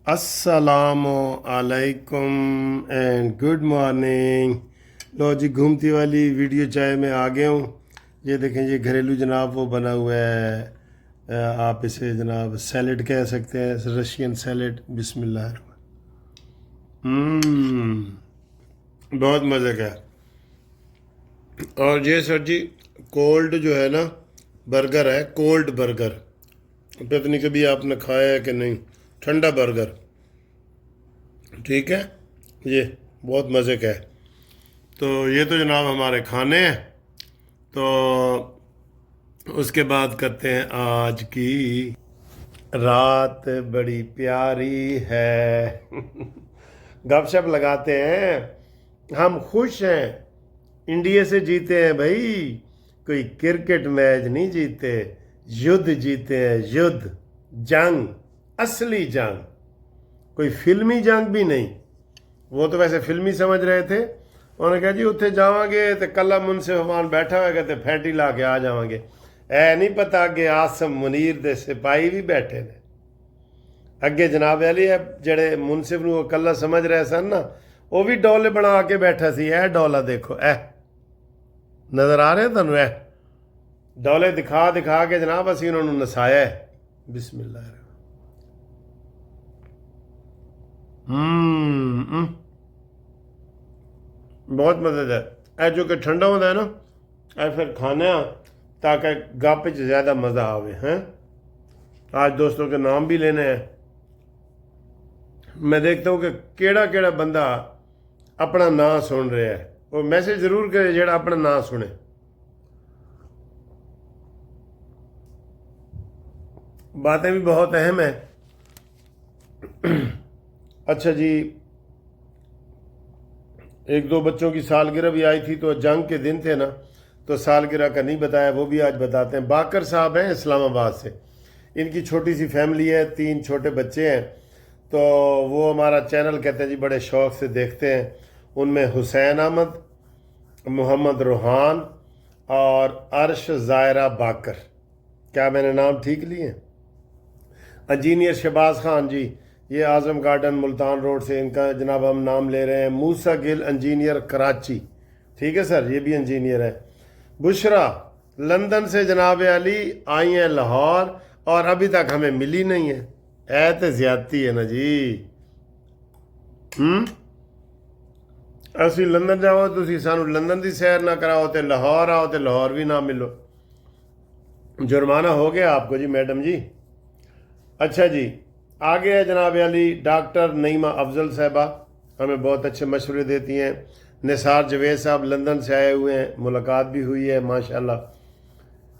अस्सलामु अलैकुम and good morning. लो जी, घूमती वाली वीडियो चाय में आ गया हूँ। ये देखें, ये घरेलू जनाब वो बना हुआ है, आप इसे जनाब सैलेड कह सकते हैं, रशियन सैलेड। बिस्मिल्लाह। बहुत मज़े का है। और ये सर जी कोल्ड जो है ना बर्गर है, कोल्ड बर्गर। पता नहीं कभी आपने खाया है कि नहीं, ठंडा बर्गर। ठीक है, ये बहुत मज़े का है। तो ये तो जनाब हमारे खाने हैं। तो उसके बाद करते हैं आज की रात बड़ी प्यारी है। गपशप लगाते हैं। हम खुश हैं, इंडिया से जीते हैं भाई। कोई क्रिकेट मैच नहीं जीते, युद्ध जीते हैं। युद्ध, जंग, असली जंग, कोई फिल्मी जंग भी नहीं। वो तो वैसे फिल्मी समझ रहे थे। उन्होंने कहा जी उत्थे जावांगे तो कला मुनसिफमान बैठा होगा तो फैंटी ला के आ जावांगे। ऐ नहीं पता कि आसम मुनीर दे सिपाही भी बैठे ने अगे। जनाब अली है जड़े मुनसिफ नूं कला समझ रहे सन ना, वो भी डोले बना के बैठा सी। ए डोला देखो, ए नज़र आ रहे तुहानूं? ए डोले दिखा दिखा के जनाब असीं उन्होंने नसाया है। बिस्मिल्लाह। बहुत मज़ेदार। ए जो कि ठंडा होता है ना, ए फिर खाने ताकि गप च ज़्यादा मज़ा आवे हैं। आज दोस्तों के नाम भी लेने हैं। मैं देखता हूँ कि केड़ा केड़ा बंदा अपना नाम सुन रहा है। वो मैसेज ज़रूर करे जेड़ा अपना नाम सुने। बातें भी बहुत अहम है। अच्छा जी, एक दो बच्चों की सालगिरह भी आई थी, तो जंग के दिन थे ना, तो सालगिरह का नहीं बताया, वो भी आज बताते हैं। बाकर साहब हैं इस्लामाबाद से। इनकी छोटी सी फैमिली है, 3 छोटे बच्चे हैं। तो वो हमारा चैनल कहते हैं जी बड़े शौक़ से देखते हैं। उनमें हुसैन अहमद, मोहम्मद रूहान और अर्श ज़ायरा बाकर। क्या मैंने नाम ठीक लिए? इंजीनियर शहबाज खान जी, ये आज़म गार्डन मुल्तान रोड से इनका जनाब हम नाम ले रहे हैं। मूसा गिल इंजीनियर कराची, ठीक है सर, ये भी इंजीनियर है। बुशरा लंदन से जनाब अली आई हैं लाहौर, और अभी तक हमें मिली नहीं है। ऐ तो ज़्यादती है ना जी। असी लंदन जाओ, तुसी सानू लंदन की सैर ना कराओ, तो लाहौर आओ तो लाहौर भी ना मिलो। जुर्माना हो गया आपको जी मैडम जी। अच्छा जी, आगे है जनाब अली डॉक्टर नईमा अफजल साहबा, हमें बहुत अच्छे मशवरे देती हैं। निसार जवेद साहब लंदन से आए हुए हैं, मुलाकात भी हुई है माशाल्लाह।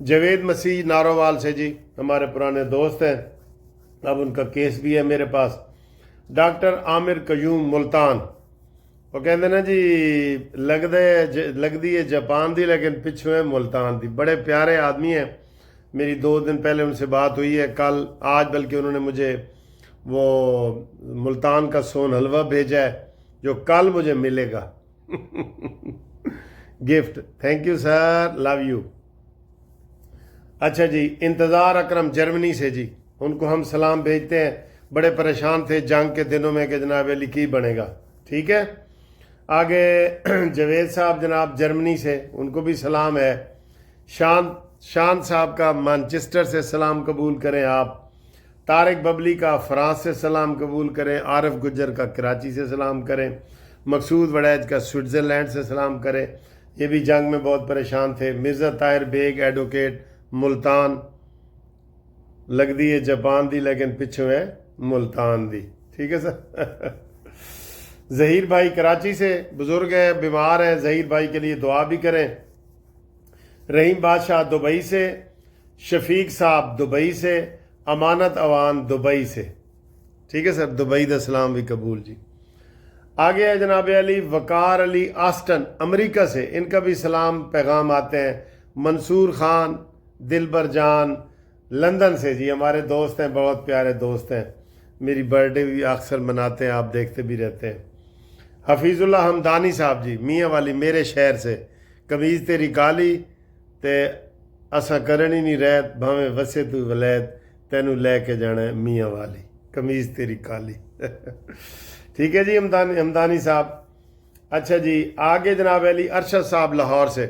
जवेद मसीह नारोवाल से जी, हमारे पुराने दोस्त हैं, अब उनका केस भी है मेरे पास। डॉक्टर आमिर कयूम मुल्तान, वो कहते ना जी लगदी है जापान दी लेकिन पिछू है मुल्तान दी। बड़े प्यारे आदमी हैं। मेरी 2 दिन पहले उनसे बात हुई है, कल आज, बल्कि उन्होंने मुझे वो मुल्तान का सोन हलवा भेजा है जो कल मुझे मिलेगा। Gift. Thank you sir, love you. अच्छा जी, इंतज़ार अकरम जर्मनी से जी, उनको हम सलाम भेजते हैं। बड़े परेशान थे जंग के दिनों में कि जनाब अली की बनेगा। ठीक है, आगे जवेद साहब जनाब जर्मनी से, उनको भी सलाम है। शान साहब का मैनचेस्टर से सलाम कबूल करें आप। तारिक बबली का फ्रांस से सलाम कबूल करें। आरिफ गुज्जर का कराची से सलाम करें। मकसूद वड़ैज का स्विट्ज़रलैंड से सलाम करें, ये भी जंग में बहुत परेशान थे। मिर्ज़ा ताहिर बेग एडवोकेट मुल्तान, लगदी है जापान दी लेकिन पिछू है मुल्तान दी। ठीक है सर। ज़हीर भाई कराची से, बुज़ुर्ग हैं, बीमार हैं, ज़हीर भाई के लिए दुआ भी करें। रहीम बादशाह दुबई से, शफीक साहब दुबई से, अमानत अवान दुबई से। ठीक है सर, दुबई दा सलाम भी कबूल जी। आगे है जनाब अली वकार अली आस्टन अमेरिका से, इनका भी सलाम पैगाम आते हैं। मंसूर खान दिलबर जान लंदन से जी, हमारे दोस्त हैं, बहुत प्यारे दोस्त हैं। मेरी बर्थडे भी अक्सर मनाते हैं, आप देखते भी रहते हैं। हफीज़ुल्लाह हमदानी साहब जी मियाँ वाली मेरे शहर से, कमीज़ तेरी काली ते असा करनी नहीं रहत, भावें वसे तू वलैत, तेनू लैके जाना है मियाँ वाली। कमीज़ तेरी काली ठीक है जी हमदानी साहब। अच्छा जी, आगे जनाब अली अरशद साहब लाहौर से,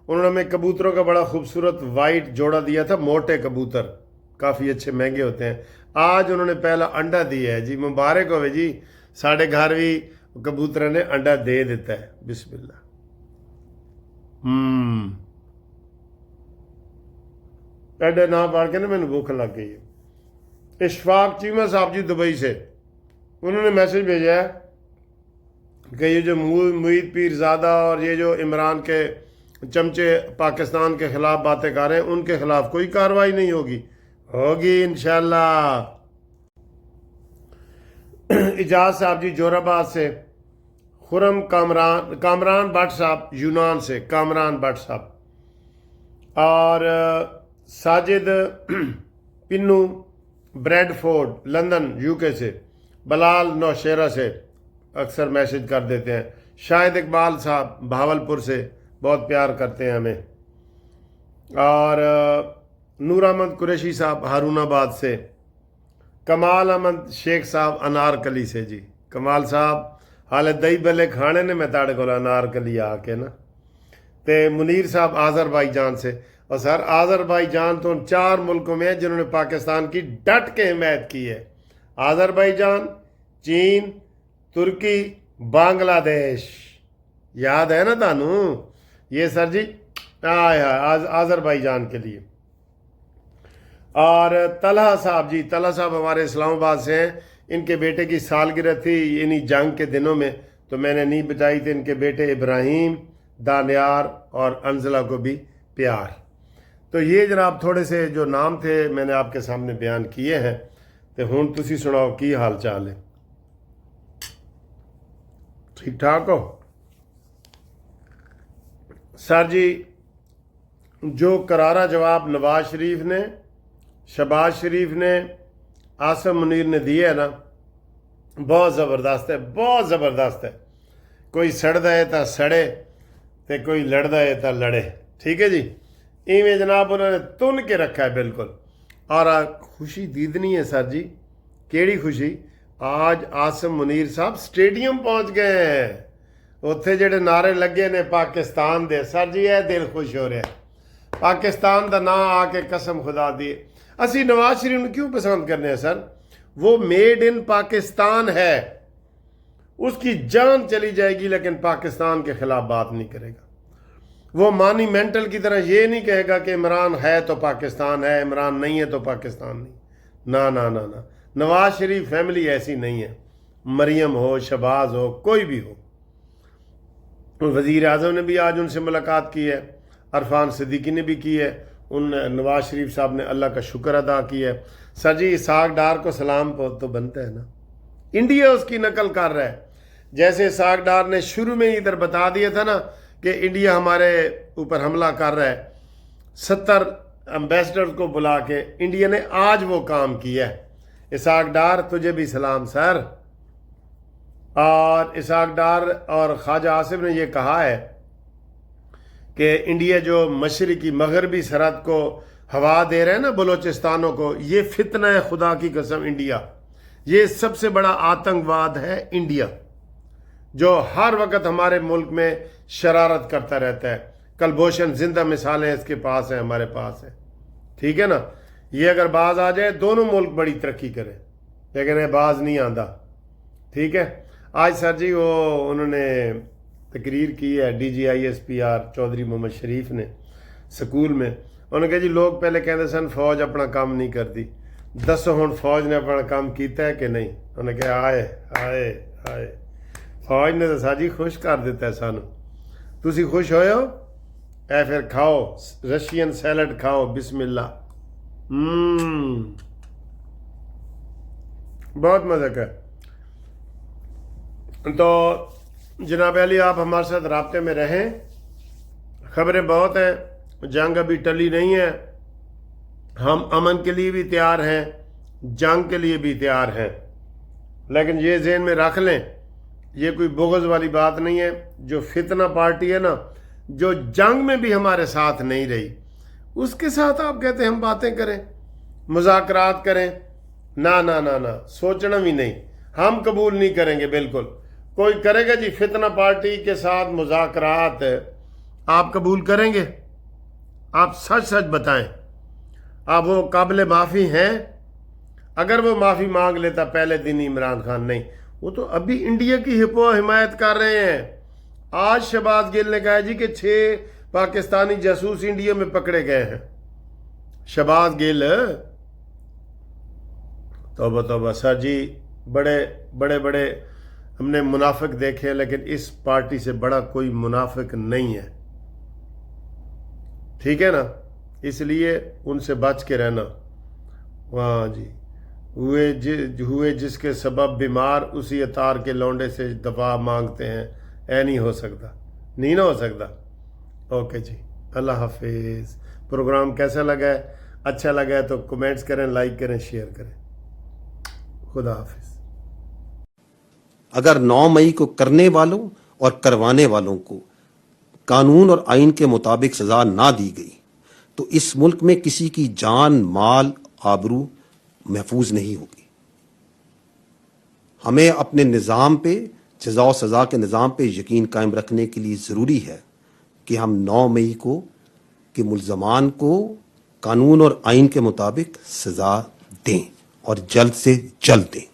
उन्होंने हमें कबूतरों का बड़ा खूबसूरत वाइट जोड़ा दिया था, मोटे कबूतर काफ़ी अच्छे महंगे होते हैं। आज उन्होंने पहला अंडा दिया है जी, मुबारक होवे जी, साढ़े घर भी कबूतर ने अंडा दे देता है, बिस्मिल्लाह। एडे ना पढ़ के ना मैंने भूख लग गई है। इशफाक चीमा साहब जी दुबई से, उन्होंने मैसेज भेजा है कि ये जो मुईद पीरज़ादा और ये जो इमरान के चमचे पाकिस्तान के ख़िलाफ़ बातें कर रहे हैं, उनके ख़िलाफ़ कोई कार्रवाई नहीं होगी इंशाल्लाह। इजाज़ साहब जी जोराबाद से, खुरम कामरान भट्ट साहब यूनान से, कामरान भट्ट साहब, और Sajid Pinnu Bradford London UK से, बलाल नौशेरा से अक्सर मैसेज कर देते हैं, शाहिद इकबाल साहब भावलपुर से बहुत प्यार करते हैं हमें, और नूर अहमद कुरैशी साहब हारूनाबाद से, कमाल अहमद शेख साहब अनारकली से जी। कमाल साहब हाले दही भले खाने ने मैं ताड़े को अनारकली आके ना, ते मुनीर साहब आज़रबाईजान से। और सर आज़रबाईजान तो उन 4 मुल्कों में है जिन्होंने पाकिस्तान की डट के हिमायत की है, आज़रबाईजान, चीन, तुर्की, बांग्लादेश, याद है ना तानू ये सर जी, आज़रबाईजान के लिए। और तलहा साहब जी, तलहा साहब हमारे इस्लामाबाद से हैं, इनके बेटे की सालगिरह थी इन्हीं जंग के दिनों में, तो मैंने नहीं बचाई थी। इनके बेटे इब्राहिम, दानियार और अंजला को भी प्यार। तो ये जनाब थोड़े से जो नाम थे मैंने आपके सामने बयान किए हैं, तो हुण तुसी सुनाओ की हाल चाल है, ठीक ठाक हो? सर जी जो करारा जवाब नवाज शरीफ ने, शहबाज शरीफ ने, आसिम मुनीर ने दिए है ना, बहुत ज़बरदस्त है, बहुत ज़बरदस्त है। कोई सड़दा है तो सड़े, तो कोई लड़दा है तो लड़े, ठीक है जी। इवें जनाब उन्होंने तुन के रखा है बिल्कुल। और खुशी दीदनी है सर जी, केड़ी खुशी, आज आसिम मुनीर साहब स्टेडियम पहुंच गए हैं, उत्थे जेडे नारे लगे ने पाकिस्तान दे, सर जी यह दिल खुश हो रहा है। पाकिस्तान का नाम आके कसम खुदा दी, असी नवाज शरीफ ਨੂੰ क्यों पसंद करने हैं सर, वो मेड इन पाकिस्तान है, उसकी जान चली जाएगी लेकिन पाकिस्तान के खिलाफ बात नहीं करेगा। वो मानी मेंटल की तरह ये नहीं कहेगा कि इमरान है तो पाकिस्तान है, इमरान नहीं है तो पाकिस्तान नहीं, ना ना ना ना। नवाज शरीफ फैमिली ऐसी नहीं है, मरियम हो, शहबाज हो, कोई भी हो। वज़ीर आज़म ने भी आज उनसे मुलाकात की है, अरफान सिद्दीकी ने भी की है, उन नवाज शरीफ साहब ने अल्लाह का शुक्र अदा किया है। सर जी इसाक डार को सलाम तो बनता है ना, इंडिया उसकी नकल कर रहा है। जैसे इसाक डार ने शुरू में इधर बता दिया था ना कि इंडिया हमारे ऊपर हमला कर रहा है, 70 एम्बेसडर को बुला के इंडिया ने आज वो काम किया है। इसाक डार तुझे भी सलाम सर। और इसाक डार और ख्वाजा आसिफ ने ये कहा है कि इंडिया जो मशरकी मगरबी सरहद को हवा दे रहे हैं ना बलोचिस्तानों को, ये फितना है खुदा की कसम। इंडिया ये सबसे बड़ा आतंकवाद है, इंडिया जो हर वक्त हमारे मुल्क में शरारत करता रहता है। कलभूषण जिंदा मिसालें इसके पास हैं, हमारे पास है, ठीक है ना। ये अगर बाज आ जाए दोनों मुल्क बड़ी तरक्की करें, लेकिन ये बाज नहीं आंदा, ठीक है। आज सर जी वो उन्होंने तकरीर की है DGISPR चौधरी मोहम्मद शरीफ ने स्कूल में। उन्होंने कहा जी लोग पहले कहते सन फौज अपना काम नहीं करती, दसो हुण फौज ने अपना काम किया है कि नहीं। उन्होंने कहा आए आए आए, फौज ने तो साजी खुश कर दिता है सानू। तुसी खुश होए हो? ऐ फिर खाओ रशियन सैलड खाओ, बिस्मिल्लाह, बहुत मजा का। तो जनाब अली आप हमारे साथ राब्ते में रहें, खबरें बहुत हैं, जंग अभी टली नहीं है, हम अमन के लिए भी तैयार हैं, जंग के लिए भी तैयार हैं, लेकिन ये ज़हन में रख लें ये कोई बुग़्ज़ वाली बात नहीं है। जो फितना पार्टी है ना, जो जंग में भी हमारे साथ नहीं रही, उसके साथ आप कहते हैं हम बातें करें, मुज़ाकरात करें। ना ना ना ना, सोचना भी नहीं, हम कबूल नहीं करेंगे बिल्कुल। कोई करेगा जी फितना पार्टी के साथ मुज़ाकरात, आप कबूल करेंगे? आप सच सच बताएं, आप वो काबिल माफ़ी हैं? अगर वो माफ़ी मांग लेता पहले दिन इमरान खान, नहीं, वो तो अभी इंडिया की हिमायत कर रहे हैं। आज शहबाज गिल ने कहा जी कि 6 पाकिस्तानी जासूस इंडिया में पकड़े गए हैं। शहबाज गिल, तौबा तौबा सर जी, बड़े बड़े बड़े हमने मुनाफिक देखे हैं, लेकिन इस पार्टी से बड़ा कोई मुनाफिक नहीं है, ठीक है ना? इसलिए उनसे बच के रहना। वाह जी, हुए जिसके सबब बीमार, उसी अतार के लौंडे से दफा मांगते हैं। ऐ नहीं हो सकता, नहीं ना हो सकता। ओके जी, अल्लाह हाफिज़। प्रोग्राम कैसा लगा है? अच्छा लगा है तो कमेंट्स करें, लाइक करें, शेयर करें। खुदा हाफिज़। अगर 9 मई को करने वालों और करवाने वालों को कानून और आइन के मुताबिक सजा ना दी गई तो इस मुल्क में किसी की जान, माल, आबरू महफूज नहीं होगी। हमें अपने निज़ाम पे, जज़ा और सज़ा के निज़ाम पे यकीन कायम रखने के लिए ज़रूरी है कि हम 9 मई को के मुल्ज़मान को कानून और आइन के मुताबिक सज़ा दें और जल्द से जल्द दें।